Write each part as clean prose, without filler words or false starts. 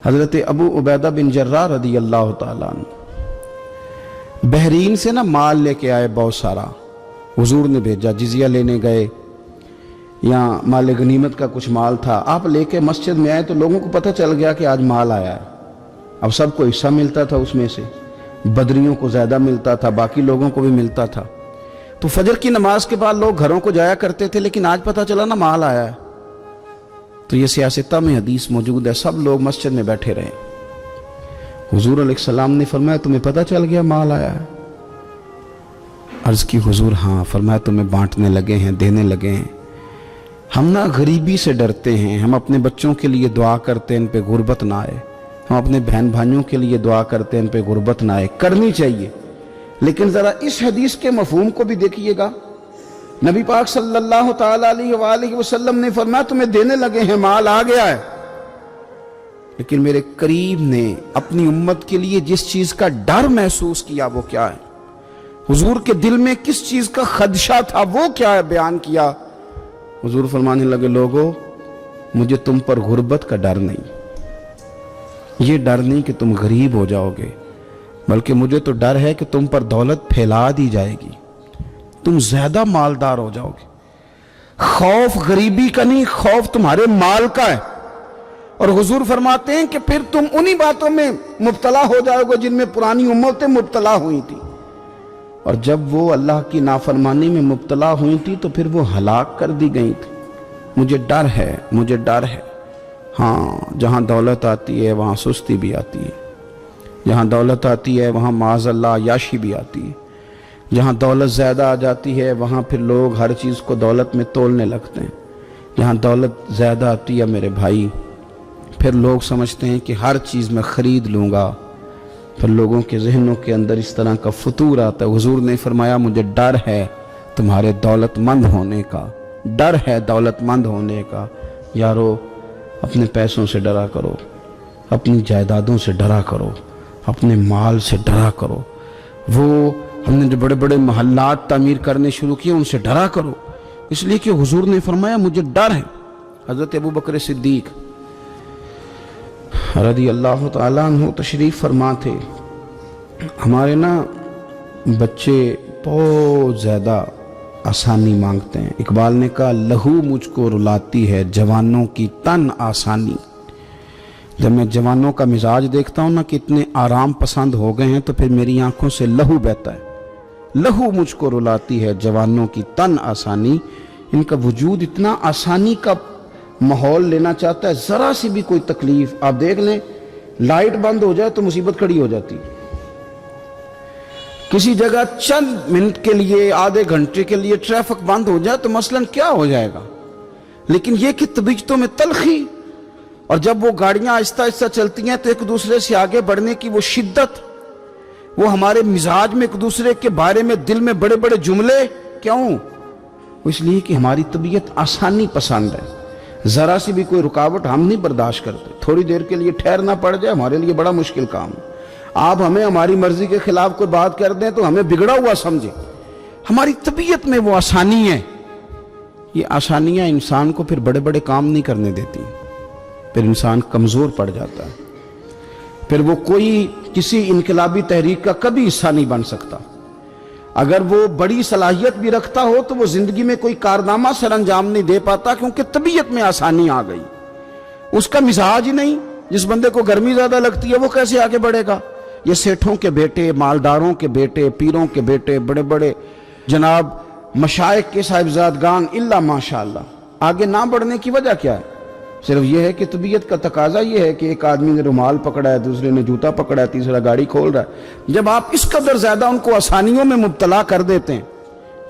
حضرت ابو عبیدہ بن جراح رضی اللہ تعالیٰ عنہ بحرین سے نا مال لے کے آئے بہت سارا، حضور نے بھیجا، جزیہ لینے گئے یا مال غنیمت کا کچھ مال تھا، آپ لے کے مسجد میں آئے تو لوگوں کو پتہ چل گیا کہ آج مال آیا ہے۔ اب سب کو حصہ ملتا تھا، اس میں سے بدریوں کو زیادہ ملتا تھا، باقی لوگوں کو بھی ملتا تھا۔ تو فجر کی نماز کے بعد لوگ گھروں کو جایا کرتے تھے، لیکن آج پتہ چلا نا مال آیا ہے، تو یہ سیاستہ میں حدیث موجود ہے، سب لوگ مسجد میں بیٹھے رہے۔ حضور علیہ السلام نے فرمایا تمہیں پتہ چل گیا مال آیا ہے؟ عرض کی حضور ہاں۔ فرمایا تمہیں بانٹنے لگے ہیں، دینے لگے ہیں۔ ہم نا غریبی سے ڈرتے ہیں، ہم اپنے بچوں کے لیے دعا کرتے ہیں ان پہ غربت نہ آئے، ہم اپنے بہن بھائیوں کے لیے دعا کرتے ہیں ان پہ غربت نہ آئے، کرنی چاہیے، لیکن ذرا اس حدیث کے مفہوم کو بھی دیکھیے گا۔ نبی پاک صلی اللہ تعالیٰ علیہ وآلہ وسلم نے فرمایا تمہیں دینے لگے ہیں، مال آ گیا ہے، لیکن میرے قریب نے اپنی امت کے لیے جس چیز کا ڈر محسوس کیا وہ کیا ہے، حضور کے دل میں کس چیز کا خدشہ تھا وہ کیا ہے، بیان کیا۔ حضور فرمانے لگے لوگو مجھے تم پر غربت کا ڈر نہیں، یہ ڈر نہیں کہ تم غریب ہو جاؤ گے، بلکہ مجھے تو ڈر ہے کہ تم پر دولت پھیلا دی جائے گی، تم زیادہ مالدار ہو جاؤ گے۔ خوف غریبی کا نہیں، خوف تمہارے مال کا ہے۔ اور حضور فرماتے ہیں کہ پھر تم انہی باتوں میں مبتلا ہو جاؤ گے جن میں پرانی امتیں مبتلا ہوئی تھی، اور جب وہ اللہ کی نافرمانی میں مبتلا ہوئی تھی تو پھر وہ ہلاک کر دی گئی تھی۔ مجھے ڈر ہے، مجھے ڈر ہے۔ ہاں، جہاں دولت آتی ہے وہاں سستی بھی آتی ہے، جہاں دولت آتی ہے وہاں معاذ اللہ عیاشی بھی آتی ہے، جہاں دولت زیادہ آ جاتی ہے وہاں پھر لوگ ہر چیز کو دولت میں تولنے لگتے ہیں۔ جہاں دولت زیادہ آتی ہے میرے بھائی، پھر لوگ سمجھتے ہیں کہ ہر چیز میں خرید لوں گا، پھر لوگوں کے ذہنوں کے اندر اس طرح کا فطور آتا ہے۔ حضور نے فرمایا مجھے ڈر ہے تمہارے دولت مند ہونے کا، ڈر ہے دولت مند ہونے کا۔ یارو اپنے پیسوں سے ڈرا کرو، اپنی جائیدادوں سے ڈرا کرو، اپنے مال سے ڈرا کرو۔ وہ ہم نے جو بڑے بڑے محلات تعمیر کرنے شروع کیے ان سے ڈرا کرو، اس لیے کہ حضور نے فرمایا مجھے ڈر ہے۔ حضرت ابو بکر صدیق رضی اللہ تعالیٰ عنہ تشریف فرما تھے۔ ہمارے نا بچے بہت زیادہ آسانی مانگتے ہیں۔ اقبال نے کہا لہو مجھ کو رلاتی ہے جوانوں کی تن آسانی۔ جب میں جوانوں کا مزاج دیکھتا ہوں نا کہ اتنے آرام پسند ہو گئے ہیں تو پھر میری آنکھوں سے لہو بہتا ہے۔ لہو مجھ کو رلاتی ہے جوانوں کی تن آسانی، ان کا وجود اتنا آسانی کا ماحول لینا چاہتا ہے، ذرا سی بھی کوئی تکلیف آپ دیکھ لیں، لائٹ بند ہو جائے تو مصیبت کھڑی ہو جاتی ہے۔ کسی جگہ چند منٹ کے لیے، آدھے گھنٹے کے لیے ٹریفک بند ہو جائے تو مثلاً کیا ہو جائے گا، لیکن یہ کہ طبیعتوں میں تلخی، اور جب وہ گاڑیاں آہستہ آہستہ چلتی ہیں تو ایک دوسرے سے آگے بڑھنے کی وہ شدت، وہ ہمارے مزاج میں ایک دوسرے کے بارے میں دل میں بڑے بڑے جملے، کیوں؟ اس لیے کہ ہماری طبیعت آسانی پسند ہے، ذرا سی بھی کوئی رکاوٹ ہم نہیں برداشت کرتے، تھوڑی دیر کے لیے ٹھہرنا پڑ جائے ہمارے لیے بڑا مشکل کام ہے۔ آپ ہمیں ہماری مرضی کے خلاف کوئی بات کر دیں تو ہمیں بگڑا ہوا سمجھیں، ہماری طبیعت میں وہ آسانی ہے۔ یہ آسانیاں انسان کو پھر بڑے بڑے کام نہیں کرنے دیتی، پھر انسان کمزور پڑ جاتا ہے، پھر وہ کوئی کسی انقلابی تحریک کا کبھی حصہ نہیں بن سکتا۔ اگر وہ بڑی صلاحیت بھی رکھتا ہو تو وہ زندگی میں کوئی کارنامہ سر انجام نہیں دے پاتا، کیونکہ طبیعت میں آسانی آ گئی، اس کا مزاج ہی نہیں۔ جس بندے کو گرمی زیادہ لگتی ہے وہ کیسے آگے بڑھے گا؟ یہ سیٹھوں کے بیٹے، مالداروں کے بیٹے، پیروں کے بیٹے، بڑے بڑے جناب مشائخ کے صاحبزادگان الا ماشاءاللہ، آگے نہ بڑھنے کی وجہ کیا ہے؟ صرف یہ ہے کہ طبیعت کا تقاضا یہ ہے کہ ایک آدمی نے رومال پکڑا ہے، دوسرے نے جوتا پکڑا ہے، تیسرا گاڑی کھول رہا ہے۔ جب آپ اس قدر زیادہ ان کو آسانیوں میں مبتلا کر دیتے ہیں،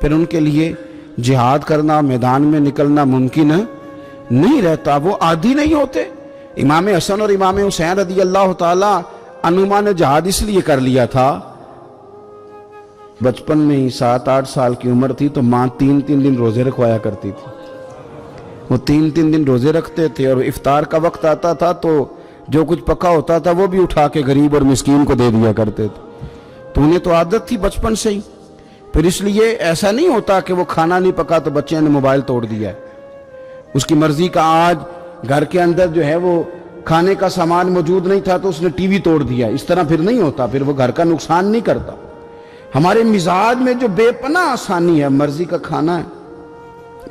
پھر ان کے لیے جہاد کرنا، میدان میں نکلنا ممکن نہیں رہتا، وہ عادی نہیں ہوتے۔ امام حسن اور امام حسین رضی اللہ تعالیٰ عنہما نے جہاد اس لیے کر لیا تھا، بچپن میں ہی 7-8 سال کی عمر تھی تو ماں 3 دن روزے رکھوایا کرتی تھی، وہ 3 دن روزے رکھتے تھے، اور افطار کا وقت آتا تھا تو جو کچھ پکا ہوتا تھا وہ بھی اٹھا کے غریب اور مسکین کو دے دیا کرتے تھے۔ تو انہیں تو عادت تھی بچپن سے ہی، پھر اس لیے ایسا نہیں ہوتا کہ وہ کھانا نہیں پکا تو بچے نے موبائل توڑ دیا ہے، اس کی مرضی کا آج گھر کے اندر جو ہے وہ کھانے کا سامان موجود نہیں تھا تو اس نے ٹی وی توڑ دیا، اس طرح پھر نہیں ہوتا، پھر وہ گھر کا نقصان نہیں کرتا۔ ہمارے مزاج میں جو بے پناہ آسانی ہے، مرضی کا کھانا ہے،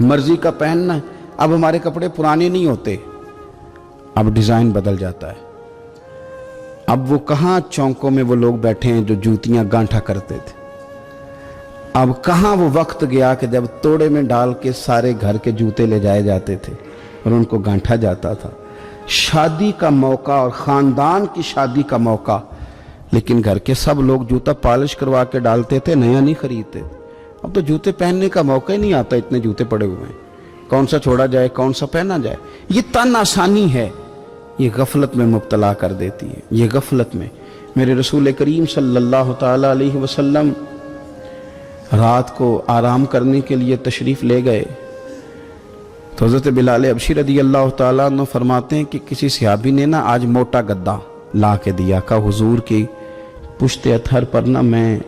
مرضی کا پہننا ہے۔ اب ہمارے کپڑے پرانے نہیں ہوتے، اب ڈیزائن بدل جاتا ہے۔ اب وہ کہاں چونکوں میں وہ لوگ بیٹھے ہیں جو جوتیاں گانٹھا کرتے تھے، اب کہاں وہ وقت گیا کہ جب توڑے میں ڈال کے سارے گھر کے جوتے لے جائے جاتے تھے اور ان کو گانٹھا جاتا تھا۔ شادی کا موقع اور خاندان کی شادی کا موقع، لیکن گھر کے سب لوگ جوتا پالش کروا کے ڈالتے تھے، نیا نہیں خریدتے۔ اب تو جوتے پہننے کا موقع ہی نہیں آتا، اتنے جوتے پڑے ہوئے ہیں، کون سا چھوڑا جائے کون سا پہنا جائے۔ یہ تن آسانی ہے، یہ غفلت میں مبتلا کر دیتی ہے، یہ غفلت میں۔ میرے رسول کریم صلی اللہ تعالی علیہ وسلم رات کو آرام کرنے کے لیے تشریف لے گئے تو حضرت بلال حبشی رضی اللہ تعالیٰ عنہ فرماتے ہیں کہ کسی صحابی نے نا آج موٹا گدا لا کے دیا، کہا حضور کی پشت اتھر پر نا میں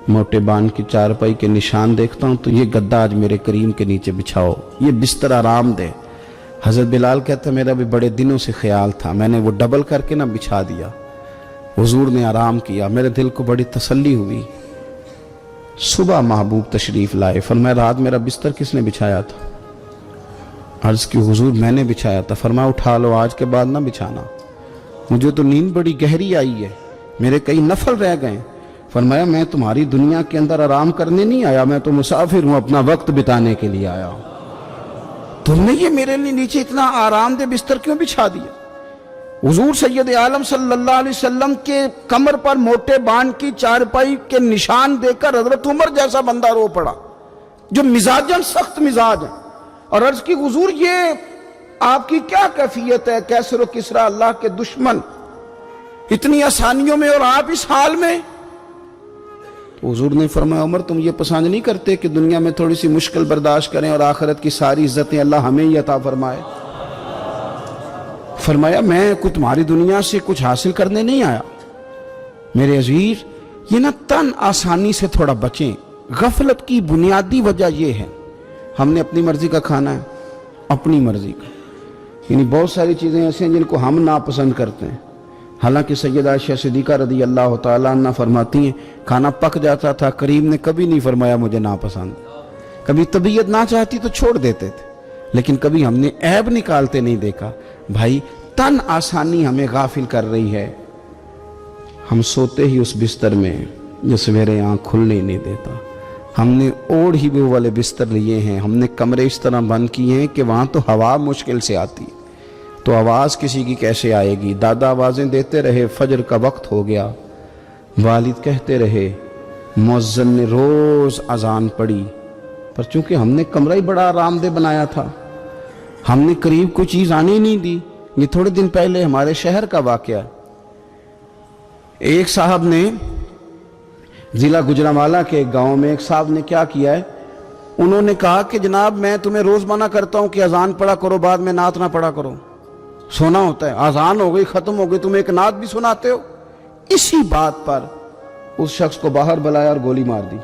موٹے بان کی چارپائی کے نشان دیکھتا ہوں، تو یہ گدا آج میرے کریم کے نیچے بچھاؤ، یہ بستر آرام دے۔ حضرت بلال کہتا ہے میرا بھی بڑے دنوں سے خیال تھا، میں نے وہ ڈبل کر کے نا بچھا دیا، حضور نے آرام کیا، میرے دل کو بڑی تسلی ہوئی۔ صبح محبوب تشریف لائے، فرمایا رات میرا بستر کس نے بچھایا تھا؟ عرض کی حضور میں نے بچھایا تھا۔ فرمایا اٹھا لو، آج کے بعد نہ بچھانا، مجھے تو نیند بڑی گہری آئی ہے، میرے کئی نفل رہ گئے۔ فرمایا میں تمہاری دنیا کے اندر آرام کرنے نہیں آیا، میں تو مسافر ہوں، اپنا وقت بتانے کے لیے آیا ہوں۔ تم نے یہ میرے لیے نیچے اتنا آرام دہ بستر کیوں بچھا دیا؟ حضور سید عالم صلی اللہ علیہ وسلم کے کمر پر موٹے بان کی چارپائی کے نشان دے کر حضرت عمر جیسا بندہ رو پڑا جو مزاجن سخت مزاج ہے، اور عرض کی حضور یہ آپ کی کیا کیفیت ہے؟ کیسر و کسرا اللہ کے دشمن اتنی آسانیوں میں اور آپ اس حال میں؟ تو حضور نے فرمایا عمر تم یہ پسند نہیں کرتے کہ دنیا میں تھوڑی سی مشکل برداشت کریں اور آخرت کی ساری عزتیں اللہ ہمیں ہی عطا فرمائے؟ فرمایا میں کوئی تمہاری دنیا سے کچھ حاصل کرنے نہیں آیا۔ میرے عزیز یہ نا تن آسانی سے تھوڑا بچیں۔ غفلت کی بنیادی وجہ یہ ہے ہم نے اپنی مرضی کا کھانا ہے، اپنی مرضی کا، یعنی بہت ساری چیزیں ایسی ہیں جن کو ہم ناپسند کرتے ہیں، حالانکہ سیدہ عائشہ صدیقہ رضی اللہ تعالیٰ عنہ فرماتی ہیں کھانا پک جاتا تھا، کریم نے کبھی نہیں فرمایا مجھے ناپسند، کبھی طبیعت نہ چاہتی تو چھوڑ دیتے تھے، لیکن کبھی ہم نے عیب نکالتے نہیں دیکھا۔ بھائی تن آسانی ہمیں غافل کر رہی ہے، ہم سوتے ہی اس بستر میں جو سویرے آنکھ کھلنے نہیں دیتا، ہم نے اوڑھ ہی وہ والے بستر لیے ہیں، ہم نے کمرے اس طرح بند کیے ہیں کہ وہاں تو ہوا مشکل سے آتی، تو آواز کسی کی کیسے آئے گی؟ دادا آوازیں دیتے رہے فجر کا وقت ہو گیا، والد کہتے رہے، مؤذن نے روز اذان پڑھی، پر چونکہ ہم نے کمرہ ہی بڑا آرام دہ بنایا تھا، ہم نے قریب کوئی چیز آنے نہیں دی۔ یہ تھوڑے دن پہلے ہمارے شہر کا واقعہ، ایک صاحب نے ضلع گجرانوالہ کے ایک گاؤں میں ایک صاحب نے کیا کیا ہے، انہوں نے کہا کہ جناب میں تمہیں روز منع کرتا ہوں کہ اذان پڑھا کرو، بعد میں نعت نہ پڑھا کرو، سونا ہوتا ہے، اذان ہو گئی ختم ہو گئی تم ایک نعت بھی سناتے ہو۔ اسی بات پر اس شخص کو باہر بلایا اور گولی مار دی،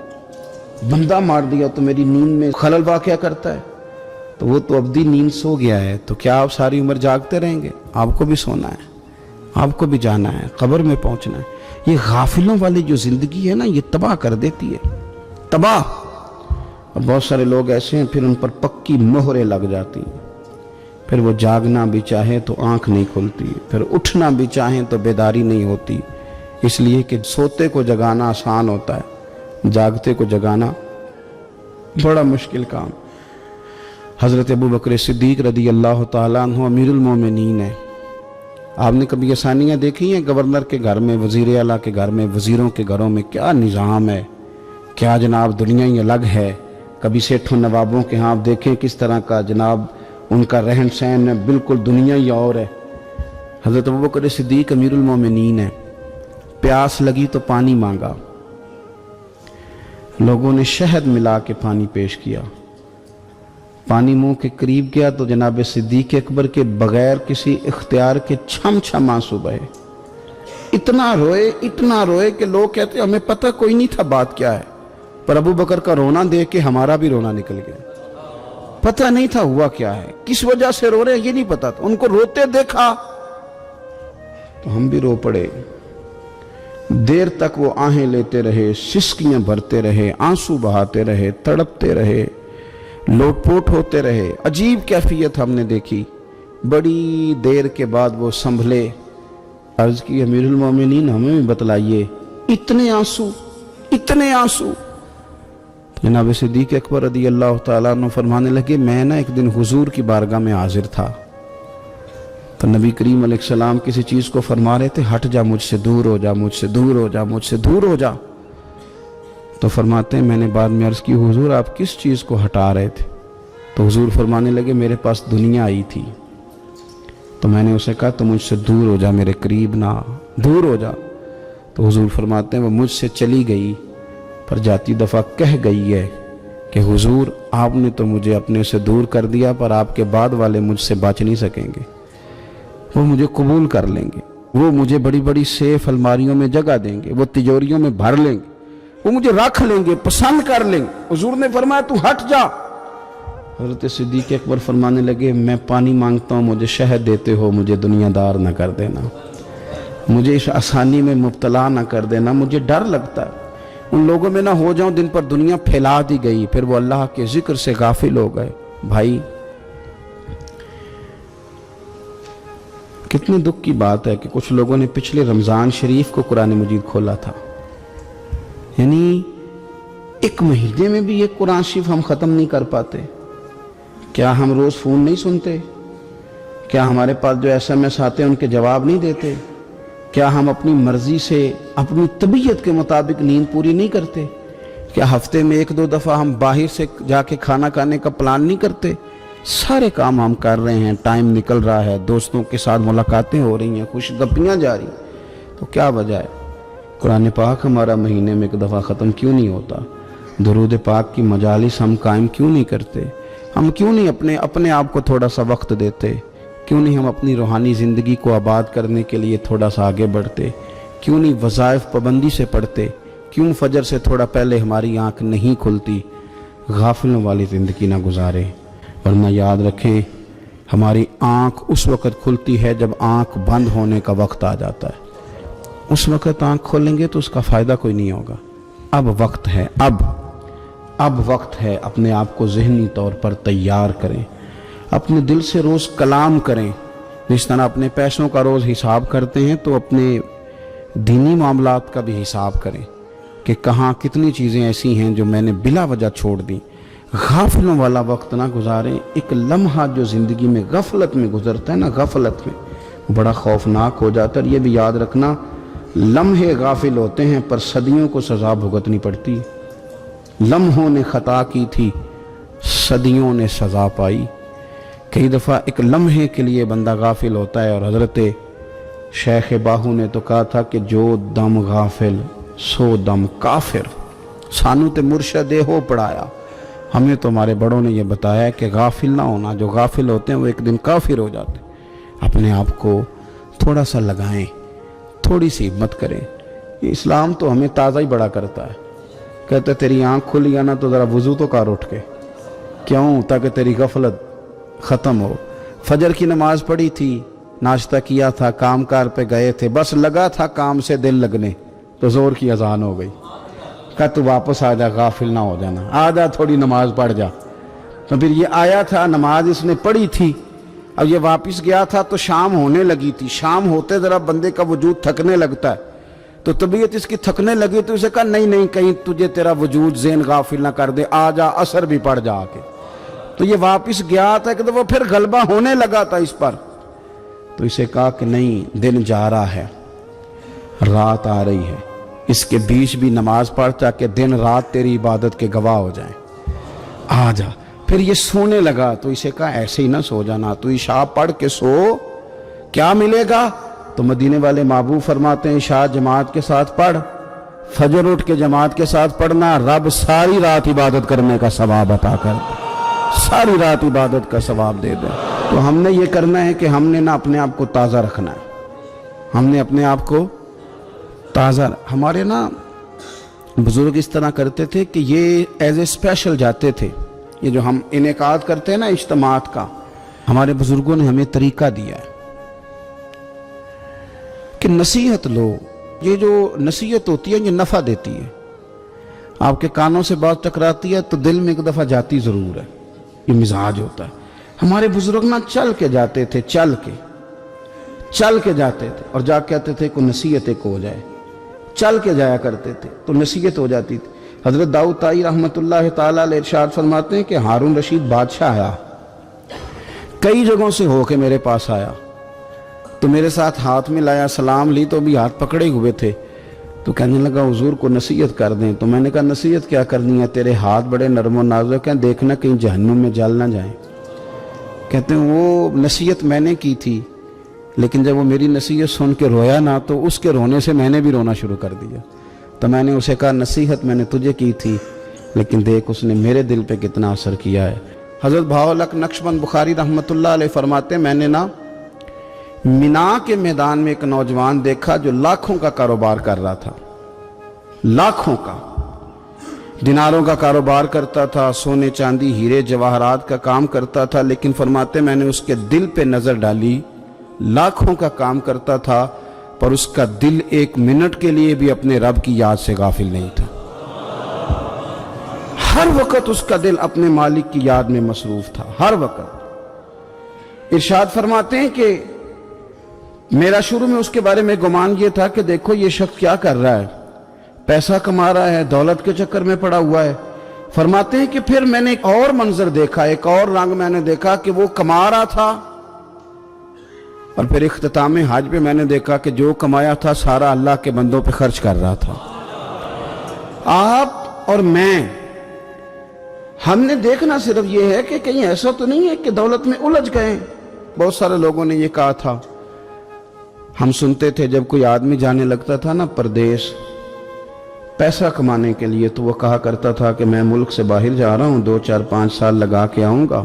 بندہ مار دیا، تو میری نیند میں خلل واقعہ کرتا ہے، تو وہ تو ابدی نیند سو گیا ہے، تو کیا آپ ساری عمر جاگتے رہیں گے؟ آپ کو بھی سونا ہے، آپ کو بھی جانا ہے، قبر میں پہنچنا ہے۔ یہ غافلوں والی جو زندگی ہے نا یہ تباہ کر دیتی ہے، تباہ۔ اور بہت سارے لوگ ایسے ہیں پھر ان پر پکی مہریں لگ جاتی ہیں، پھر وہ جاگنا بھی چاہے تو آنکھ نہیں کھلتی، پھر اٹھنا بھی چاہیں تو بیداری نہیں ہوتی، اس لیے کہ سوتے کو جگانا آسان ہوتا ہے، جاگتے کو جگانا بڑا مشکل کام۔ حضرت ابو بکر صدیق رضی اللہ تعالیٰ عنہ امیر المومنین ہے، آپ نے کبھی آسانیاں دیکھی ہیں؟ گورنر کے گھر میں، وزیر اعلیٰ کے گھر میں، وزیروں کے گھروں میں کیا نظام ہے، کیا جناب دنیا ہی الگ ہے۔ کبھی سیٹھوں نوابوں کے ہاں آپ دیکھیں کس طرح کا جناب ان کا رہن سہن ہے، بالکل دنیا ہی اور ہے۔ حضرت ابو بکر صدیق امیر المومنین ہے، پیاس لگی تو پانی مانگا، لوگوں نے شہد ملا کے پانی پیش کیا، پانی منہ کے قریب گیا تو جناب صدیق اکبر کے بغیر کسی اختیار کے چھم چھم آنسو بہے، اتنا روئے کہ لوگ کہتے ہمیں پتہ کوئی نہیں تھا بات کیا ہے، پر ابو بکر کا رونا دیکھ کے ہمارا بھی رونا نکل گیا، پتہ نہیں تھا ہوا کیا ہے، کس وجہ سے رو رہے ہیں یہ نہیں پتا تھا، ان کو روتے دیکھا تو ہم بھی رو پڑے. دیر تک وہ آہیں لیتے رہے, سسکیاں بھرتے رہے, آنسو بہاتے رہے, تڑپتے رہے, لوٹ پوٹ ہوتے رہے. عجیب کیفیت ہم نے دیکھی. بڑی دیر کے بعد وہ سنبھلے. عرض کی امیر المومنین ہمیں بھی بتلائیے, اتنے آنسو, اتنے آنسو. جناب صدیق اکبر رضی اللہ تعالیٰ عنہ فرمانے لگے میں نا ایک دن حضور کی بارگاہ میں حاضر تھا, تو نبی کریم علیہ السلام کسی چیز کو فرما رہے تھے, ہٹ جا مجھ سے دور ہو جا, مجھ سے دور ہو جا, مجھ سے دور ہو جا. تو فرماتے ہیں میں نے بعد میں عرض کی حضور آپ کس چیز کو ہٹا رہے تھے؟ تو حضور فرمانے لگے میرے پاس دنیا آئی تھی, تو میں نے اسے کہا تو مجھ سے دور ہو جا, میرے قریب نہ, دور ہو جا. تو حضور فرماتے ہیں وہ مجھ سے چلی گئی, پر جاتی دفعہ کہہ گئی ہے کہ حضور آپ نے تو مجھے اپنے سے دور کر دیا, پر آپ کے بعد والے مجھ سے بچ نہیں سکیں گے. وہ مجھے قبول کر لیں گے, وہ مجھے بڑی بڑی سیف الماریوں میں جگہ دیں گے, وہ تجوریوں میں بھر لیں گے, وہ مجھے رکھ لیں گے, پسند کر لیں گے. حضور نے فرمایا تو ہٹ جا. حضرت صدیق اکبر فرمانے لگے میں پانی مانگتا ہوں, مجھے شہد دیتے ہو, مجھے دنیا دار نہ کر دینا, مجھے اس آسانی میں مبتلا نہ کر دینا, مجھے ڈر لگتا ہے ان لوگوں میں نہ ہو جاؤں جن پر دنیا پھیلا دی گئی, پھر وہ اللہ کے ذکر سے غافل ہو گئے. بھائی کتنے دکھ کی بات ہے کہ کچھ لوگوں نے پچھلے رمضان شریف کو قرآن مجید کھولا تھا, یعنی ایک مہینے میں بھی ایک قرآن شریف ہم ختم نہیں کر پاتے. کیا ہم روز فون نہیں سنتے؟ کیا ہمارے پاس جو SMS آتے ہیں ان کے جواب نہیں دیتے؟ کیا ہم اپنی مرضی سے اپنی طبیعت کے مطابق نیند پوری نہیں کرتے؟ کیا ہفتے میں 1-2 دفعہ ہم باہر سے جا کے کھانا کھانے کا پلان نہیں کرتے؟ سارے کام ہم کر رہے ہیں, ٹائم نکل رہا ہے, دوستوں کے ساتھ ملاقاتیں ہو رہی ہیں, خوش گپیاں جاری, تو کیا وجہ ہے قرآن پاک ہمارا مہینے میں 1 دفعہ ختم کیوں نہیں ہوتا؟ درود پاک کی مجالس ہم قائم کیوں نہیں کرتے؟ ہم کیوں نہیں اپنے آپ کو تھوڑا سا وقت دیتے؟ کیوں نہیں ہم اپنی روحانی زندگی کو آباد کرنے کے لیے تھوڑا سا آگے بڑھتے؟ کیوں نہیں وظائف پابندی سے پڑھتے؟ کیوں فجر سے تھوڑا پہلے ہماری آنکھ نہیں کھلتی؟ غافلوں والی زندگی نہ گزارے. ورنہ یاد رکھیں ہماری آنکھ اس وقت کھلتی ہے جب آنکھ بند ہونے کا وقت آ جاتا ہے. اس وقت آنکھ کھولیں گے تو اس کا فائدہ کوئی نہیں ہوگا. اب وقت ہے, اب وقت ہے, اپنے آپ کو ذہنی طور پر تیار کریں, اپنے دل سے روز کلام کریں. جس طرح اپنے پیسوں کا روز حساب کرتے ہیں تو اپنے دینی معاملات کا بھی حساب کریں کہ کہاں کتنی چیزیں ایسی ہیں جو میں نے بلا وجہ چھوڑ دیں. غافلوں والا وقت نہ گزاریں. ایک لمحہ جو زندگی میں غفلت میں گزرتا ہے نا, غفلت میں بڑا خوفناک ہو جاتا ہے. یہ بھی یاد رکھنا لمحے غافل ہوتے ہیں پر صدیوں کو سزا بھگتنی پڑتی. لمحوں نے خطا کی تھی, صدیوں نے سزا پائی. کئی دفعہ ایک لمحے کے لیے بندہ غافل ہوتا ہے, اور حضرت شیخ باہو نے تو کہا تھا کہ جو دم غافل سو دم کافر. سانو تے مرشد ہو پڑھایا, ہمیں تو ہمارے بڑوں نے یہ بتایا کہ غافل نہ ہونا. جو غافل ہوتے ہیں وہ ایک دن کافر ہو جاتے ہیں. اپنے آپ کو تھوڑا سا لگائیں, تھوڑی سی ہمت کریں. یہ اسلام تو ہمیں تازہ ہی بڑا کرتا ہے. کہتے تیری آنکھ کھل گیا نا تو ذرا وضو تو کر اٹھ کے, کیوں؟ تاکہ تیری غفلت ختم ہو. فجر کی نماز پڑھی تھی, ناشتہ کیا تھا, کام کار پہ گئے تھے, بس لگا تھا کام سے دل لگنے تو زور کی اذان ہو گئی. کہا تو واپس آ جا, غافل نہ ہو جانا, آ جا تھوڑی نماز پڑھ جا. تو پھر یہ آیا تھا, نماز اس نے پڑھی تھی, اب یہ واپس گیا تھا تو شام ہونے لگی تھی. شام ہوتے ذرا بندے کا وجود تھکنے لگتا ہے, تو طبیعت اس کی تھکنے لگی تو اسے کہا نہیں کہیں تجھے تیرا وجود ذہن غافل نہ کر دے, آ جا عصر بھی پڑھ جا آ کے. تو یہ واپس گیا تھا کہ وہ پھر غلبہ ہونے لگا تھا اس پر. تو اسے کہا کہ نہیں, دن جا رہا ہے, رات آ رہی ہے, اس کے بیچ بھی نماز پڑھ تاکہ دن رات تیری عبادت کے گواہ ہو جائیں, آ جا. پھر یہ سونے لگا تو اسے کہا ایسے ہی نہ سو جانا, تو عشاء پڑھ کے سو, کیا ملے گا؟ تو مدینے والے محبوب فرماتے ہیں عشاء جماعت کے ساتھ پڑھ, فجر اٹھ کے جماعت کے ساتھ پڑھنا, رب ساری رات عبادت کرنے کا ثواب عطا کر دے, ساری رات عبادت کا ثواب دے دے. تو ہم نے یہ کرنا ہے کہ ہم نے نہ اپنے آپ کو تازہ رکھنا ہے, ہم نے اپنے آپ کو تازہ. ہمارے نا بزرگ اس طرح کرتے تھے کہ یہ ایز اے اسپیشل جاتے تھے. یہ جو ہم انعقاد کرتے ہیں نا اجتماعات کا, ہمارے بزرگوں نے ہمیں طریقہ دیا ہے کہ نصیحت لو. یہ جو نصیحت ہوتی ہے یہ نفع دیتی ہے. آپ کے کانوں سے بات ٹکراتی ہے تو دل میں ایک دفعہ جاتی ضرور ہے. یہ مزاج ہوتا ہے. ہمارے بزرگ نہ چل کے جاتے تھے، چل کے جاتے تھے اور جا کہتے تھے کوئی نصیحت ایک ہو جائے. چل کے جایا کرتے تھے تو نصیحت ہو جاتی تھی. حضرت داؤد طائی رحمۃ اللہ تعالیٰ علیہ ارشاد فرماتے ہیں کہ ہارون رشید بادشاہ آیا، کئی جگہوں سے ہو کے میرے پاس آیا تو میرے ساتھ ہاتھ میں لایا، سلام لی تو بھی ہاتھ پکڑے ہوئے تھے. تو کہنے لگا حضور کو نصیحت کر دیں. تو میں نے کہا نصیحت کیا کرنی ہے، تیرے ہاتھ بڑے نرم و نازک ہیں، دیکھنا کہیں جہنم میں جل نہ جائیں. کہتے ہیں وہ نصیحت میں نے کی تھی، لیکن جب وہ میری نصیحت سن کے رویا نہ تو اس کے رونے سے میں نے بھی رونا شروع کر دیا. تو میں نے اسے کہا نصیحت میں نے تجھے کی تھی، لیکن دیکھ اس نے میرے دل پہ کتنا اثر کیا ہے. حضرت بہاءالحق نقشبند بخاری رحمۃ اللہ علیہ فرماتے ہیں میں نے مینا کے میدان میں ایک نوجوان دیکھا جو لاکھوں کا کاروبار کر رہا تھا، لاکھوں کا، دیناروں کا کاروبار کرتا تھا، سونے چاندی ہیرے جواہرات کا کام کرتا تھا. لیکن فرماتے میں نے اس کے دل پہ نظر ڈالی، لاکھوں کا کام کرتا تھا پر اس کا دل ایک منٹ کے لیے بھی اپنے رب کی یاد سے غافل نہیں تھا. ہر وقت اس کا دل اپنے مالک کی یاد میں مصروف تھا، ہر وقت. ارشاد فرماتے ہیں کہ میرا شروع میں اس کے بارے میں گمان یہ تھا کہ دیکھو یہ شخص کیا کر رہا ہے، پیسہ کما رہا ہے، دولت کے چکر میں پڑا ہوا ہے. فرماتے ہیں کہ پھر میں نے ایک اور منظر دیکھا، ایک اور رنگ میں نے دیکھا کہ وہ کما رہا تھا، اور پھر اختتام حج پہ میں نے دیکھا کہ جو کمایا تھا سارا اللہ کے بندوں پہ خرچ کر رہا تھا. آپ اور میں، ہم نے دیکھنا صرف یہ ہے کہ کہیں ایسا تو نہیں ہے کہ دولت میں الجھ گئے. بہت سارے لوگوں نے یہ کہا تھا، ہم سنتے تھے جب کوئی آدمی جانے لگتا تھا نا پردیس پیسہ کمانے کے لیے تو وہ کہا کرتا تھا کہ میں ملک سے باہر جا رہا ہوں، 2 4 5 سال لگا کے آؤں گا،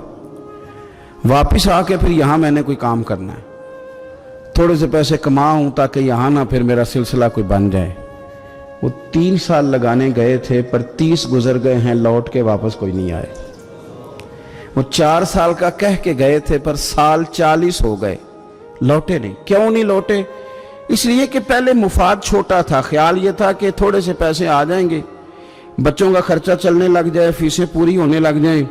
واپس آ کے پھر یہاں میں نے کوئی کام کرنا ہے، تھوڑے سے پیسے کماؤں تاکہ یہاں نہ پھر میرا سلسلہ کوئی بن جائے. وہ 3 سال لگانے گئے تھے پر 30 گزر گئے ہیں، لوٹ کے واپس کوئی نہیں آئے. وہ 4 سال کا کہہ کے گئے تھے پر سال 40 ہو گئے، لوٹے نہیں. کیوں نہیں لوٹے؟ اس لیے کہ پہلے مفاد چھوٹا تھا، خیال یہ تھا کہ تھوڑے سے پیسے آ جائیں گے، بچوں کا خرچہ چلنے لگ جائے، فیسیں پوری ہونے لگ جائیں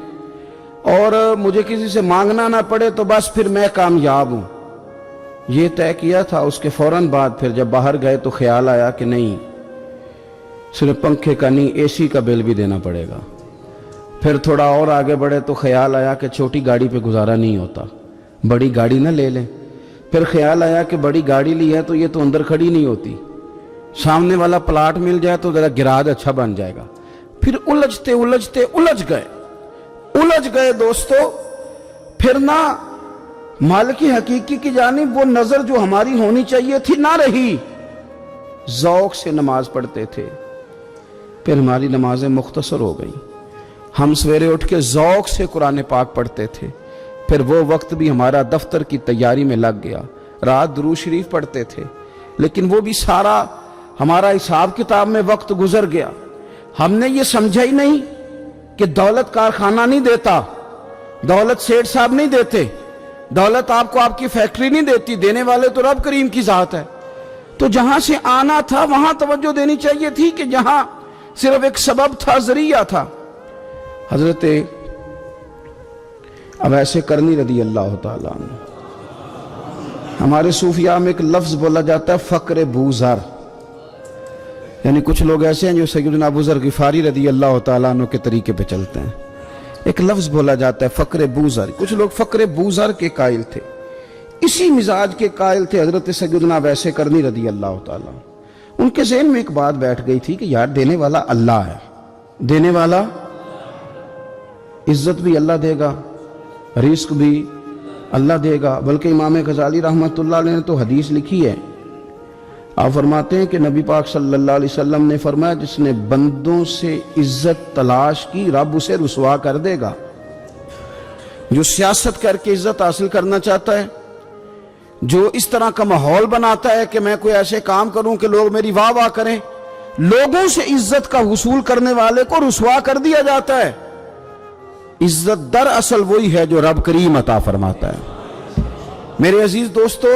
اور مجھے کسی سے مانگنا نہ پڑے تو بس پھر میں کامیاب ہوں. یہ طے کیا تھا. اس کے فوراً بعد پھر جب باہر گئے تو خیال آیا کہ نہیں، صرف پنکھے کا نہیں اے سی کا بل بھی دینا پڑے گا. پھر تھوڑا اور آگے بڑھے تو خیال آیا کہ چھوٹی گاڑی پہ گزارا نہیں ہوتا، بڑی گاڑی نہ لے لیں. پھر خیال آیا کہ بڑی گاڑی لی ہے تو یہ تو اندر کھڑی نہیں ہوتی، سامنے والا پلاٹ مل جائے تو ذرا گراج اچھا بن جائے گا. پھر الجھ گئے دوستو. پھر نہ مالک حقیقی کی جانب وہ نظر جو ہماری ہونی چاہیے تھی نہ رہی. ذوق سے نماز پڑھتے تھے، پھر ہماری نمازیں مختصر ہو گئیں. ہم سویرے اٹھ کے ذوق سے قرآن پاک پڑھتے تھے، پھر وہ وقت بھی ہمارا دفتر کی تیاری میں لگ گیا. رات درود شریف پڑھتے تھے، لیکن وہ بھی سارا ہمارا حساب کتاب میں وقت گزر گیا. ہم نے یہ سمجھا ہی نہیں کہ دولت کارخانہ نہیں دیتا، دولت سیٹھ صاحب نہیں دیتے، دولت آپ کو آپ کی فیکٹری نہیں دیتی، دینے والے تو رب کریم کی ذات ہے. تو جہاں سے آنا تھا وہاں توجہ دینی چاہیے تھی کہ جہاں صرف ایک سبب تھا، ذریعہ تھا. حضرت اویس کرنی رضی اللہ تعالیٰ عنہ، ہمارے صوفیاء میں ایک لفظ بولا جاتا ہے فقر بوذر، یعنی کچھ لوگ ایسے ہیں جو سیدنا ابو ذر غفاری رضی اللہ تعالیٰ عنہ کے طریقے پہ چلتے ہیں. ایک لفظ بولا جاتا ہے فقر بوذر. کچھ لوگ فقر بوذر کے قائل تھے، اسی مزاج کے قائل تھے حضرت سیدنا اویس کرنی رضی اللہ تعالیٰ. ان کے ذہن میں ایک بات بیٹھ گئی تھی کہ یار دینے والا اللہ ہے، دینے والا، عزت بھی اللہ دے گا، رزق بھی اللہ دے گا. بلکہ امام غزالی رحمۃ اللہ علیہ نے تو حدیث لکھی ہے. آپ فرماتے ہیں کہ نبی پاک صلی اللہ علیہ وسلم نے فرمایا جس نے بندوں سے عزت تلاش کی رب اسے رسوا کر دے گا. جو سیاست کر کے عزت حاصل کرنا چاہتا ہے، جو اس طرح کا ماحول بناتا ہے کہ میں کوئی ایسے کام کروں کہ لوگ میری واہ واہ کریں، لوگوں سے عزت کا حصول کرنے والے کو رسوا کر دیا جاتا ہے. عزت در اصل وہی ہے جو رب کریم عطا فرماتا ہے. میرے عزیز دوستو،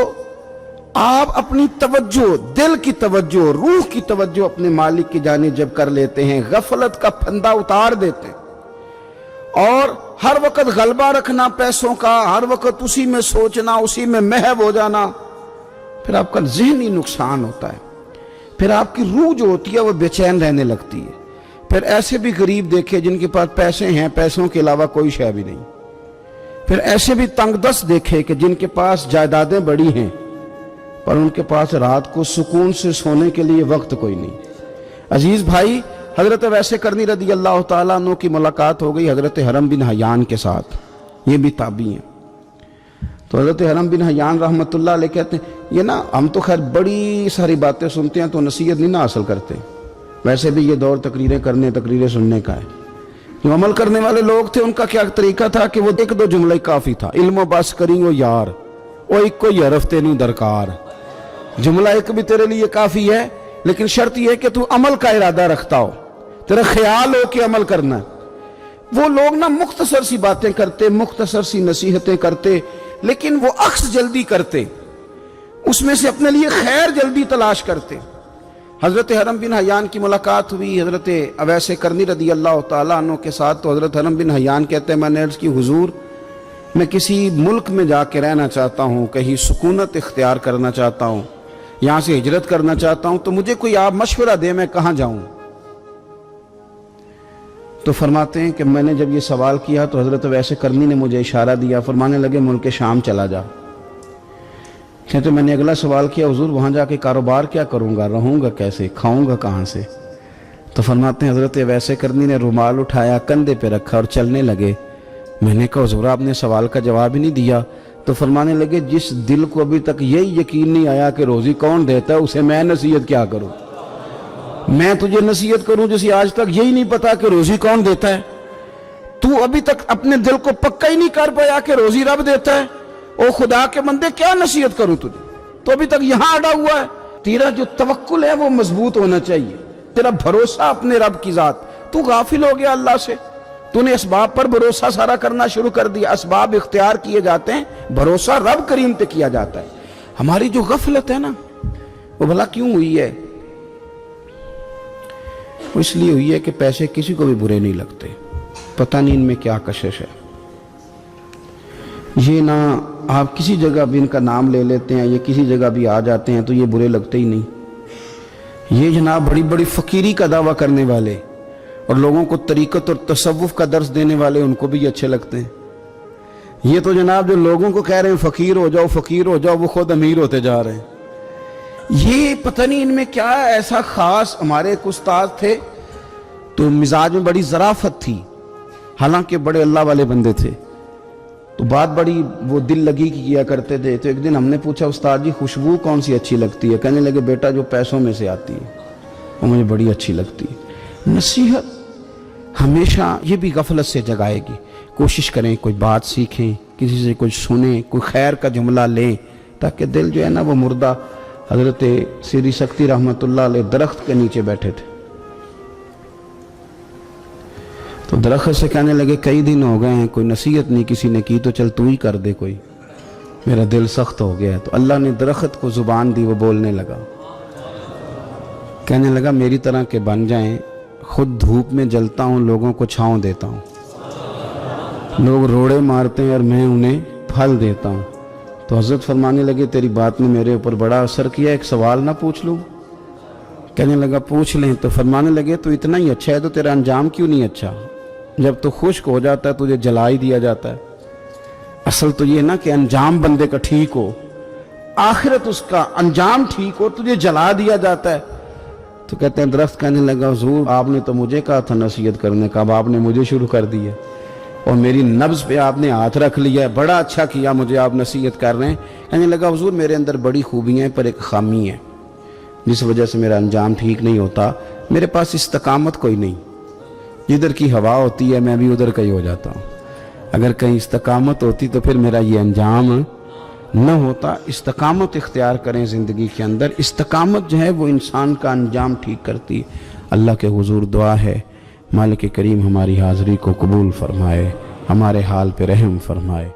آپ اپنی توجہ، دل کی توجہ، روح کی توجہ اپنے مالک کی جانب جب کر لیتے ہیں، غفلت کا پھندا اتار دیتے ہیں اور ہر وقت غلبہ رکھنا پیسوں کا، ہر وقت اسی میں سوچنا، اسی میں محو ہو جانا، پھر آپ کا ذہنی نقصان ہوتا ہے، پھر آپ کی روح جو ہوتی ہے وہ بے چین رہنے لگتی ہے۔ پھر ایسے بھی غریب دیکھے جن کے پاس پیسے ہیں، پیسوں کے علاوہ کوئی شے بھی نہیں۔ پھر ایسے بھی تنگ دست دیکھے کہ جن کے پاس جائیدادیں بڑی ہیں پر ان کے پاس رات کو سکون سے سونے کے لیے وقت کوئی نہیں۔ عزیز بھائی، حضرت ویسے کرنی رضی اللہ تعالیٰ عنہ کی ملاقات ہو گئی حضرت حرم بن حیان کے ساتھ، یہ بھی تابعی ہیں۔ تو حضرت حرم بن حیان رحمۃ اللہ علیہ کہتے ہیں، یہ نا ہم تو خیر بڑی ساری باتیں سنتے ہیں تو نصیحت نہیں نہ حاصل کرتے، ویسے بھی یہ دور تقریریں سننے کا ہے۔ جو عمل کرنے والے لوگ تھے ان کا کیا طریقہ تھا کہ وہ ایک دو جملے کافی تھا، علم و بس کری او یار او ایک کوئی حرف تے نہیں درکار، جملہ ایک بھی تیرے لیے کافی ہے لیکن شرط یہ ہے کہ تو عمل کا ارادہ رکھتا ہو، تیرا خیال ہو کہ عمل کرنا ہے۔ وہ لوگ نا مختصر سی باتیں کرتے، مختصر سی نصیحتیں کرتے، لیکن وہ عکس جلدی کرتے، اس میں سے اپنے لیے خیر جلدی تلاش کرتے۔ حضرت حرم بن حیان کی ملاقات ہوئی حضرت اویس کرنی رضی اللہ تعالیٰ عنہ کے ساتھ، تو حضرت حرم بن حیان کہتے ہیں میں نے عرض کی حضور میں کسی ملک میں جا کے رہنا چاہتا ہوں، کہیں سکونت اختیار کرنا چاہتا ہوں، یہاں سے ہجرت کرنا چاہتا ہوں، تو مجھے کوئی آپ مشورہ دے میں کہاں جاؤں؟ تو فرماتے ہیں کہ میں نے جب یہ سوال کیا تو حضرت ویسے کرنی نے مجھے اشارہ دیا، فرمانے لگے ملک شام چلا جا۔ کہتے میں نے اگلا سوال کیا حضور وہاں جا کے کاروبار کیا کروں گا، رہوں گا کیسے، کھاؤں گا کہاں سے؟ تو فرماتے ہیں حضرت ویسے کرنی نے رومال اٹھایا، کندھے پہ رکھا اور چلنے لگے۔ میں نے کہا حضور آپ نے سوال کا جواب ہی نہیں دیا۔ تو فرمانے لگے جس دل کو ابھی تک یہی یقین نہیں آیا کہ روزی کون دیتا ہے اسے میں نصیحت کیا کروں؟ میں تجھے نصیحت کروں جسے آج تک یہی نہیں پتا کہ روزی کون دیتا ہے؟ تو ابھی تک اپنے دل کو پکا ہی نہیں کر پایا کہ روزی رب دیتا ہے؟ او خدا کے بندے کیا نصیحت کروں تجھے؟ تو ابھی تک یہاں اڑا ہوا ہے۔ تیرا جو توکل ہے وہ مضبوط ہونا چاہیے، تیرا بھروسہ اپنے رب کی ذات۔ تو غافل ہو گیا اللہ سے، تو نے اسباب پر بھروسہ سارا کرنا شروع کر دیا۔ اسباب اختیار کیے جاتے ہیں، بھروسہ رب کریم پہ کیا جاتا ہے۔ ہماری جو غفلت ہے نا وہ بھلا کیوں ہوئی ہے؟ وہ اس لیے ہوئی ہے کہ پیسے کسی کو بھی برے نہیں لگتے، پتہ نہیں ان میں کیا کشش ہے۔ یہ نہ آپ کسی جگہ بھی ان کا نام لے لیتے ہیں، یہ کسی جگہ بھی آ جاتے ہیں تو یہ برے لگتے ہی نہیں۔ یہ جناب بڑی بڑی فقیری کا دعویٰ کرنے والے اور لوگوں کو طریقت اور تصوف کا درس دینے والے ان کو بھی اچھے لگتے ہیں۔ یہ تو جناب جو لوگوں کو کہہ رہے ہیں فقیر ہو جاؤ وہ خود امیر ہوتے جا رہے ہیں۔ یہ پتہ نہیں ان میں کیا ایسا خاص۔ ہمارے ایک استاد تھے تو مزاج میں بڑی ظرافت تھی، حالانکہ بڑے اللہ والے بندے تھے، تو بات بڑی وہ دل لگی کیا کرتے تھے۔ تو ایک دن ہم نے پوچھا استاد جی خوشبو کون سی اچھی لگتی ہے؟ کہنے لگے بیٹا جو پیسوں میں سے آتی ہے وہ مجھے بڑی اچھی لگتی ہے۔ نصیحت ہمیشہ یہ بھی غفلت سے جگائے گی۔ کوشش کریں کوئی بات سیکھیں، کسی سے کچھ سنیں، کوئی خیر کا جملہ لیں، تاکہ دل جو ہے نا وہ مردہ۔ حضرت سری سکتی رحمۃ اللہ علیہ درخت کے نیچے بیٹھے تھے، تو درخت سے کہنے لگے کئی دن ہو گئے ہیں کوئی نصیحت نہیں کسی نے کی، تو چل تو ہی کر دے کوئی، میرا دل سخت ہو گیا ہے۔ تو اللہ نے درخت کو زبان دی، وہ بولنے لگا، کہنے لگا میری طرح کے بن جائیں، خود دھوپ میں جلتا ہوں، لوگوں کو چھاؤں دیتا ہوں، لوگ روڑے مارتے ہیں اور میں انہیں پھل دیتا ہوں۔ تو حضرت فرمانے لگے تیری بات نے میرے اوپر بڑا اثر کیا، ایک سوال نہ پوچھ لوں؟ کہنے لگا پوچھ لیں۔ تو فرمانے لگے تو اتنا ہی اچھا ہے تو تیرا انجام کیوں نہیں اچھا؟ جب تو خشک ہو جاتا ہے تجھے جلا ہی دیا جاتا ہے۔ اصل تو یہ نا کہ انجام بندے کا ٹھیک ہو، آخرت اس کا انجام ٹھیک ہو، تجھے جلا دیا جاتا ہے۔ تو کہتے ہیں درخت کہنے لگا حضور آپ نے تو مجھے کہا تھا نصیحت کرنے کا، اب آپ نے مجھے شروع کر دی ہے اور میری نبض پہ آپ نے ہاتھ رکھ لیا ہے، بڑا اچھا کیا مجھے آپ نصیحت کر رہے ہیں۔ کہنے لگا حضور میرے اندر بڑی خوبیاں ہیں پر ایک خامی ہے جس وجہ سے میرا انجام ٹھیک نہیں ہوتا، میرے پاس استقامت کوئی نہیں، جدھر کی ہوا ہوتی ہے میں بھی ادھر کا ہی ہو جاتا ہوں، اگر کہیں استقامت ہوتی تو پھر میرا یہ انجام نہ ہوتا۔ استقامت اختیار کریں زندگی کے اندر، استقامت جو ہے وہ انسان کا انجام ٹھیک کرتی ہے۔ اللہ کے حضور دعا ہے مالک کریم ہماری حاضری کو قبول فرمائے، ہمارے حال پہ رحم فرمائے۔